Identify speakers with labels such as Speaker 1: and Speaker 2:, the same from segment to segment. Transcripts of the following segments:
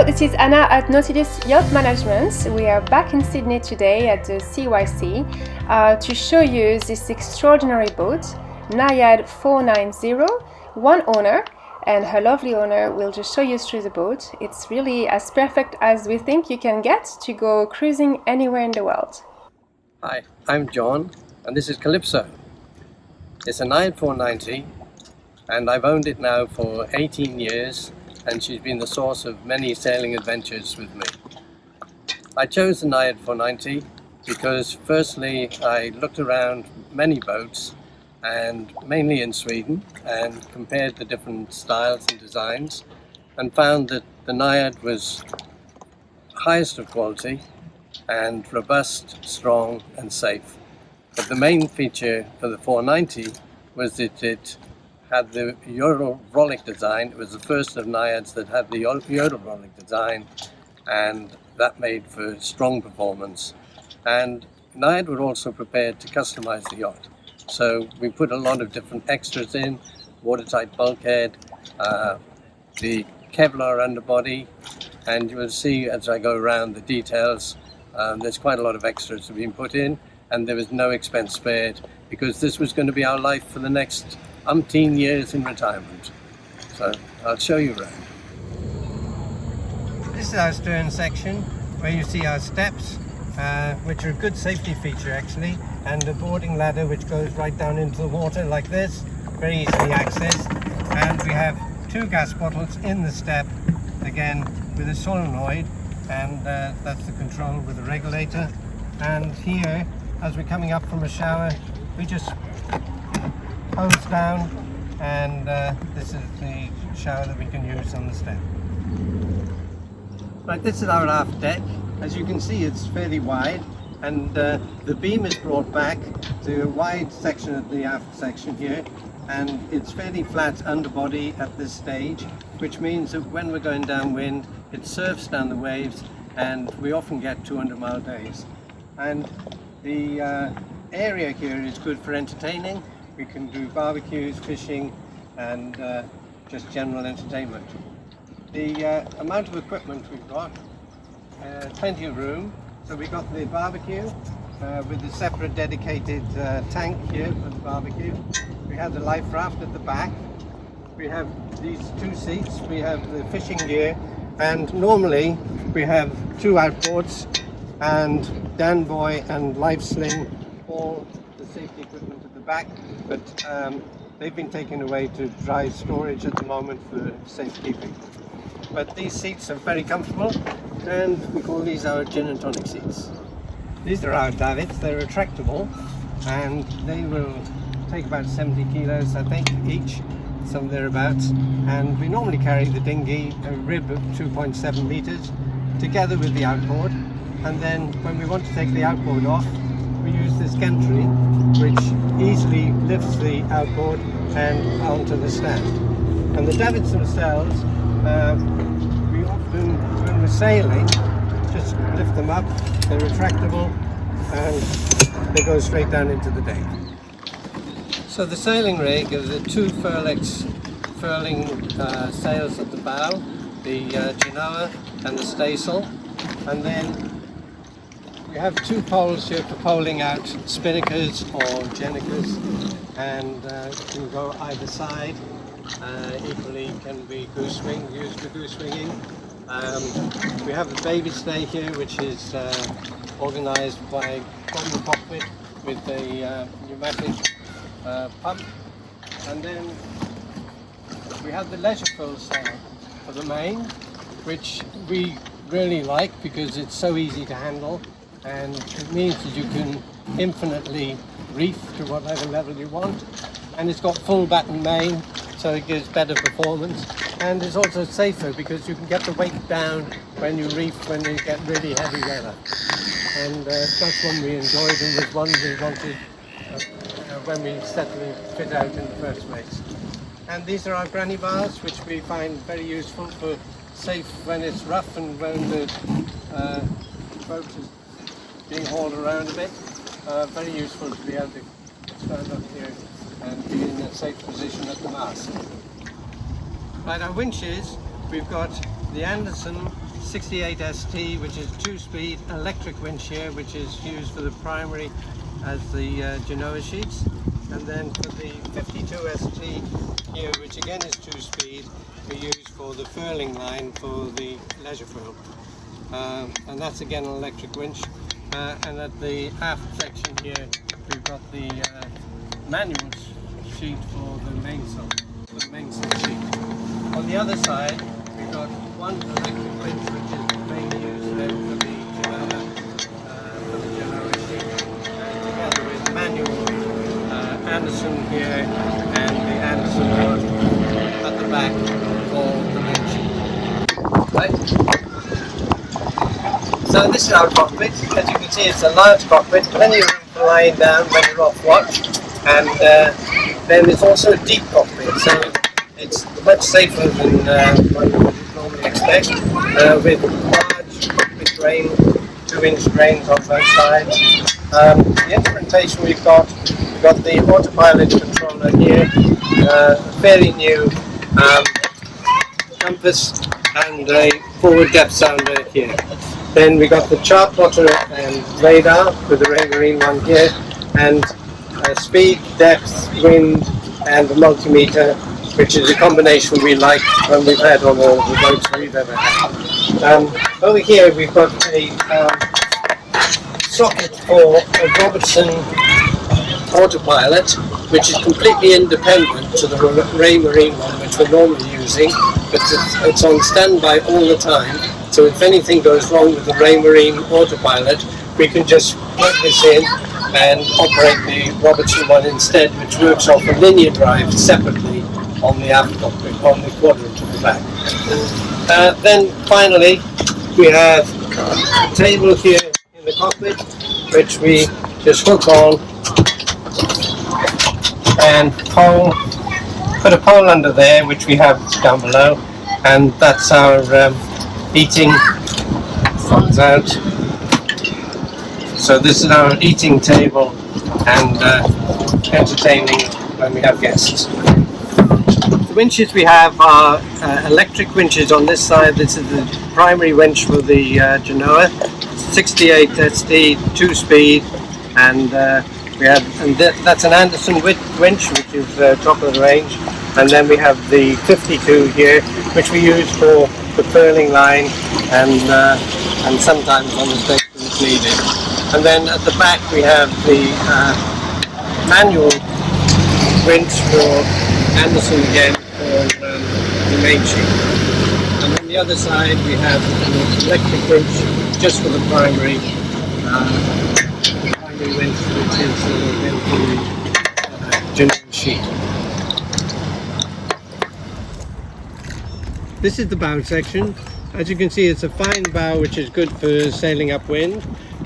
Speaker 1: Hello, this is Anna at Nautilus Yacht Management. We are back in Sydney today at the CYCA to show you this extraordinary boat, NAJAD 490, one owner, and her lovely owner will just show you through the boat. It's really as perfect as we think you can get to go cruising anywhere in the world.
Speaker 2: Hi, I'm John, and this is KALYPSO. It's a NAJAD 490, and I've owned it now for 18 years, and she's been the source of many sailing adventures with me. I chose the NAJAD 490 because firstly I looked around many boats, and mainly in Sweden, and compared the different styles and designs, and found that the NAJAD was highest of quality and robust, strong and safe. But the main feature for the 490 was that it had the VROLJIK design. It was the first of NAJADs that had the VROLJIK design, and that made for strong performance. And NAJAD were also prepared to customize the yacht. So we put a lot of different extras in, watertight bulkhead, the Kevlar underbody, and you will see as I go around the details, there's quite a lot of extras that have been put in, and there was no expense spared because this was going to be our life for the next umpteen years in retirement. So I'll show you around. This is our stern section where you see our steps, which are a good safety feature actually, and a boarding ladder which goes right down into the water like this, very easily accessed. And we have two gas bottles in the step, again with a solenoid, and that's the control with the regulator. And here, as we're coming up from a shower, we just hose down, and this is the shower that we can use on the step. Right, this is our aft deck. As you can see, it's fairly wide, and the beam is brought back to a wide section of the aft section here, and it's fairly flat underbody at this stage, which means that when we're going downwind, it surfs down the waves, and we often get 200-mile days. And the area here is good for entertaining. We can do barbecues, fishing, and just general entertainment. The amount of equipment we've got, plenty of room. So we've got the barbecue with a separate dedicated tank here for the barbecue. We have the life raft at the back. We have these two seats. We have the fishing gear, and normally we have two outboards and Dan Buoy and Life Sling, all the safety equipment at the back, but they've been taken away to dry storage at the moment for safekeeping. But these seats are very comfortable, and we call these our gin and tonic seats. These are our davits. They're retractable, and they will take about 70 kilos, I think, each, some thereabouts. And we normally carry the dinghy, a rib of 2.7 meters, together with the outboard. And then when we want to take the outboard off, we use this gantry, which easily lifts the outboard and onto the stand. And the davits themselves, we often, when we're sailing, just lift them up. They're retractable, and they go straight down into the deck. So the sailing rig is the two furling sails at the bow, the GENOA and the STAYSAIL, and then we have two poles here for poling out spinnakers or jenicas, and can go either side. Equally can be goose wing, used for goose winging. We have a baby stay here, which is organised from the cockpit with a pneumatic pump, and then we have the leisure full sail for the main, which we really like because it's so easy to handle, and it means that you can infinitely reef to whatever level you want, and it's got full batten main, so it gives better performance, and it's also safer because you can get the weight down when you reef when you get really heavy weather. And that's one we enjoyed, and was one we wanted when we set the fit out in the first place. And these are our granny bars, which we find very useful for safe when it's rough and when the boat is being hauled around a bit. Very useful to be able to stand up here and be in a safe position at the mast. Right, our winches, we've got the Anderson 68ST, which is 2-speed electric winch here, which is used for the primary as the Genoa sheets, and then for the 52ST here, which again is 2-speed, we use for the furling line for the leisure furl, and that's again an electric winch. And at the aft section here, we've got the manual sheet for the mainsail, sheet. On the other side, we've got one electric winch, which is mainly used then for the Genoa sheet, and together with manual Anderson here and the Anderson one at the back for the main sheet. Right? So this is our cockpit. As you can see, it's a large cockpit, plenty of room for lying down when you're off watch, and then it's also a deep cockpit, so it's much safer than one would normally expect, with large cockpit drain, 2-inch drains on both sides. The instrumentation we've got the autopilot controller here, fairly new compass and a forward depth sounder here. Then we got the chart plotter and radar with the Marine one here, and speed, depth, wind, and the multimeter, which is a combination we like when we've had on all the boats we've ever had. Over here we've got a socket for a Robertson autopilot, which is completely independent to the Marine one, which we're normally using, but it's on standby all the time. So if anything goes wrong with the Marine autopilot, we can just plug this in and operate the Robertson one instead, which works off a linear drive separately on the aft cockpit, on the quadrant at the back. Then finally, we have a table here in the cockpit, which we just hook on and put a pole under there, which we have down below, and that's our eating comes out. So this is our eating table and entertaining when we have guests. The winches we have are electric winches on this side. This is the primary winch for the Genoa, 68ST, 2-speed, and that's an Anderson winch, which is top of the range. And then we have the 52 here, which we use for the furling line and sometimes on the station if needed. And then at the back we have the manual winch for Anderson again for the main sheet. And on the other side we have an electric winch just for the primary winch, which is the Genoa sheet. This is the bow section. As you can see, it's a fine bow which is good for sailing upwind.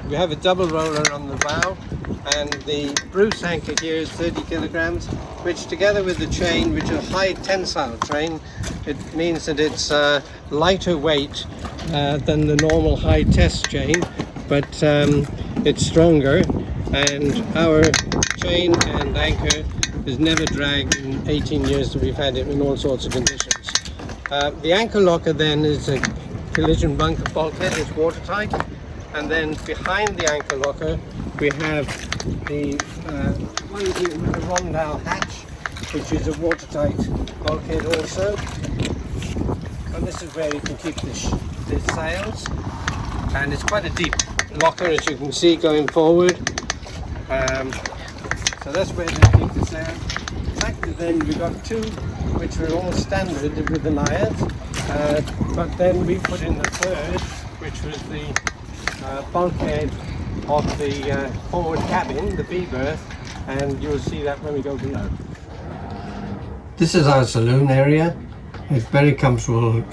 Speaker 2: We have a double roller on the bow, and the Bruce anchor here is 30 kilograms, which together with the chain, which is a high tensile chain, it means that it's lighter weight than the normal high test chain, but it's stronger, and our chain and anchor has never dragged in 18 years that we've had it in all sorts of conditions. The anchor locker then is a collision bunker bulkhead, it's watertight, and then behind the anchor locker we have the one here with a rondelle hatch, which is a watertight bulkhead also, and this is where you can keep the sails, and it's quite a deep locker as you can see going forward, so that's where they keep the sails. Then we've got two which are all standard with the NAJAD, but then we put in the third, which was the bulkhead of the forward cabin, the B berth, and you'll see that when we go below. This is our saloon area. It's very comfortable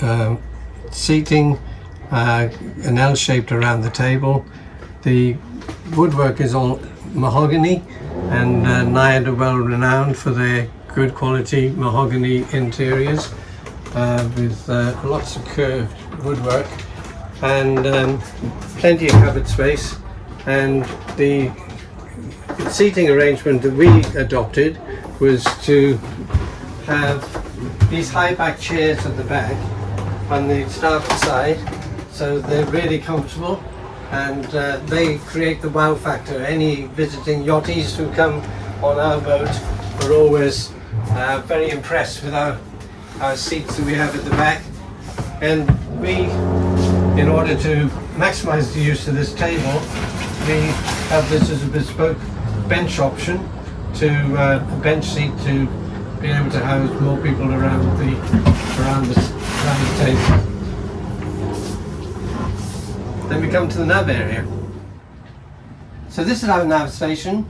Speaker 2: seating, an L-shaped around the table. The woodwork is all mahogany, and NAJAD are well renowned for their good quality mahogany interiors with lots of curved woodwork and plenty of cupboard space. And the seating arrangement that we adopted was to have these high back chairs at the back on the starboard side, so they're really comfortable, and they create the wow factor. Any visiting yachties who come on our boat are always very impressed with our seats that we have at the back. And we, in order to maximize the use of this table, we have this as a bespoke bench option, to a bench seat to be able to house more people around the table. Then we come to the nav area. So this is our nav station.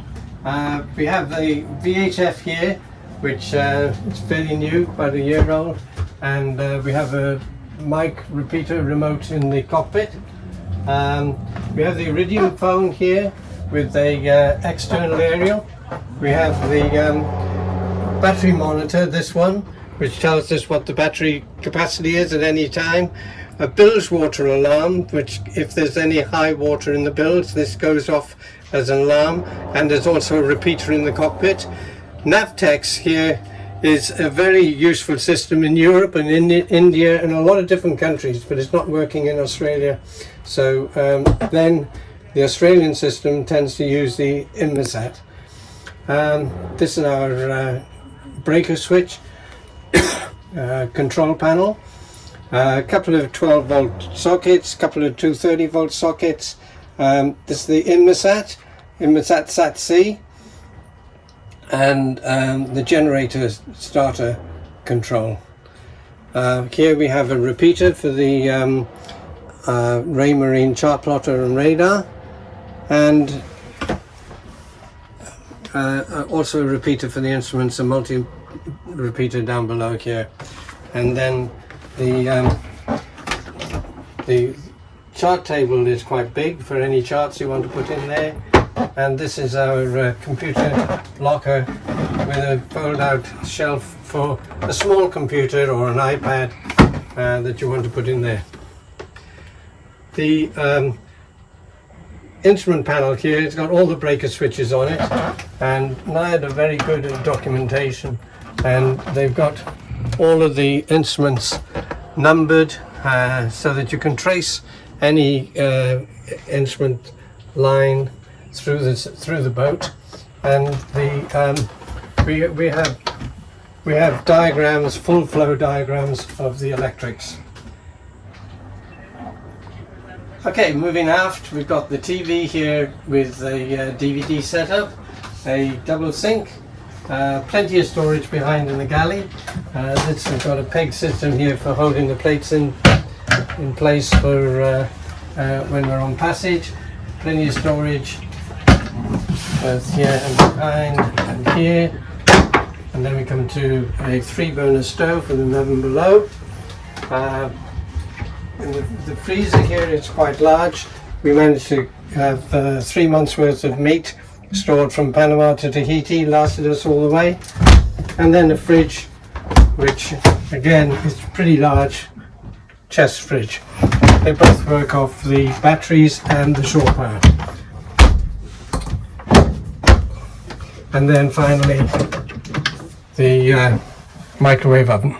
Speaker 2: We have the VHF here, which is fairly new, about a year old, and we have a mic repeater remote in the cockpit. We have the Iridium phone here with a external aerial. We have the battery monitor, this one, which tells us what the battery capacity is at any time. A bilge water alarm, which if there's any high water in the bilge, this goes off as an alarm, and there's also a repeater in the cockpit. Navtex here is a very useful system in Europe and in India and a lot of different countries, but it's not working in Australia. So then the Australian system tends to use the IMMACULATEly. This is our breaker switch, control panel, a couple of 12 volt sockets, a couple of 230 volt sockets. This is the IMMACULATE SAT-C, and the generator starter control. Here we have a repeater for the Raymarine chart plotter and radar, and also a repeater for the instruments, a multi repeater down below here. And then the chart table is quite big for any charts you want to put in there. And this is our computer locker with a fold out shelf for a small computer or an iPad that you want to put in there. The instrument panel here, it's got all the breaker switches on it, and NAJAD are very good at documentation, and they've got all of the instruments numbered so that you can trace any instrument line through the boat. And we have diagrams, full flow diagrams of the electrics. Okay, moving aft, we've got the TV here with a DVD setup, a double sync, plenty of storage behind in the galley. This has got a peg system here for holding the plates in place for when we're on passage. Plenty of storage both here and behind and here. And then we come to a 3-burner stove for the above and below. And the freezer here is quite large. We managed to have 3 months worth of meat stored from Panama to Tahiti, lasted us all the way. And then a fridge, which again is pretty large, chest fridge. They both work off the batteries and the shore power. And then finally the microwave oven.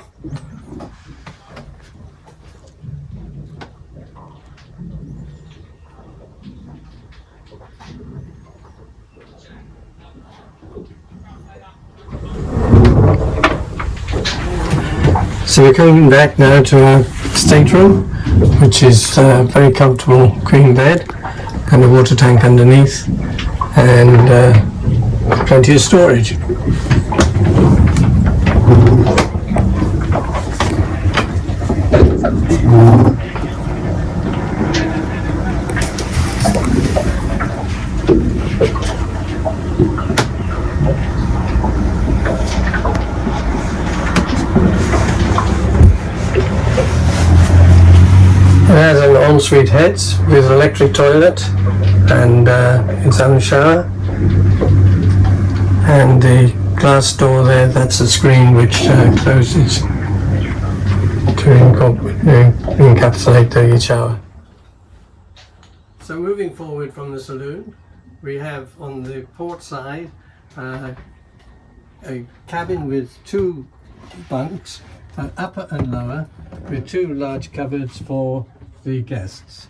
Speaker 2: So we're coming back now to our stateroom, which is a very comfortable queen bed and a water tank underneath, and plenty of storage. It has an ensuite heads with electric toilet and its own shower, and the glass door there, that's a screen which closes to encapsulate the shower. So moving forward from the saloon, we have on the port side a cabin with 2 bunks, upper and lower, with 2 large cupboards for the guests.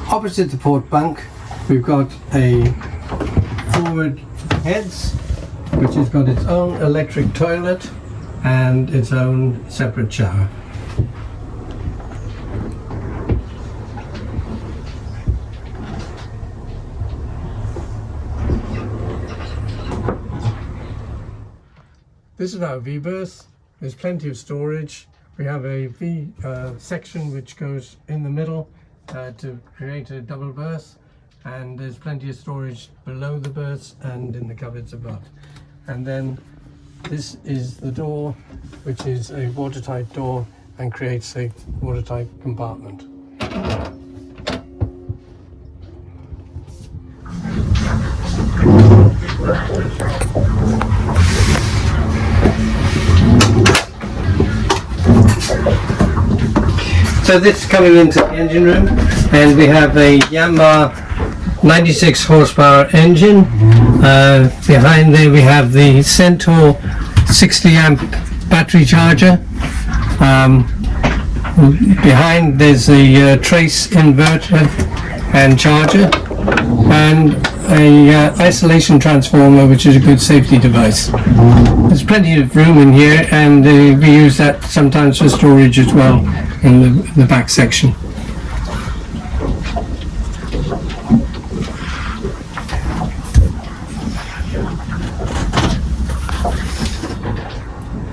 Speaker 2: Opposite the port bunk, we've got a forward heads, which has got its own electric toilet and its own separate shower. This is our V berth. There's plenty of storage. We have a V section which goes in the middle to create a double berth, and there's plenty of storage below the berths and in the cupboards above. And then this is the door, which is a watertight door and creates a watertight compartment. So this is coming into the engine room, and we have a Yamaha 96 horsepower engine. Behind there we have the Centaur 60 amp battery charger. Behind there's the Trace inverter and charger, and a isolation transformer, which is a good safety device. There's plenty of room in here, and we use that sometimes for storage as well in the back section.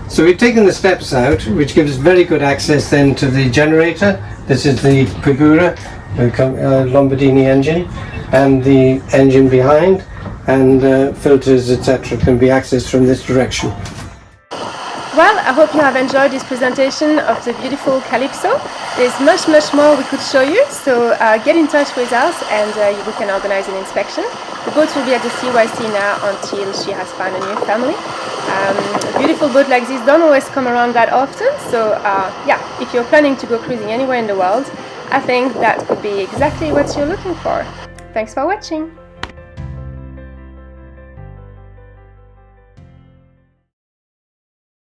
Speaker 2: So we've taken the steps out, which gives very good access then to the generator. This is the Pagura, the Lombardini engine, and the engine behind, and filters, etc. can be accessed from this direction.
Speaker 1: Well, I hope you have enjoyed this presentation of the beautiful KALYPSO. There's much more we could show you, so get in touch with us and we can organize an inspection. The boat will be at the CYC now until she has found a new family. A beautiful boat like this don't always come around that often, so yeah, if you're planning to go cruising anywhere in the world, I think that could be exactly what you're looking for. Thanks for watching!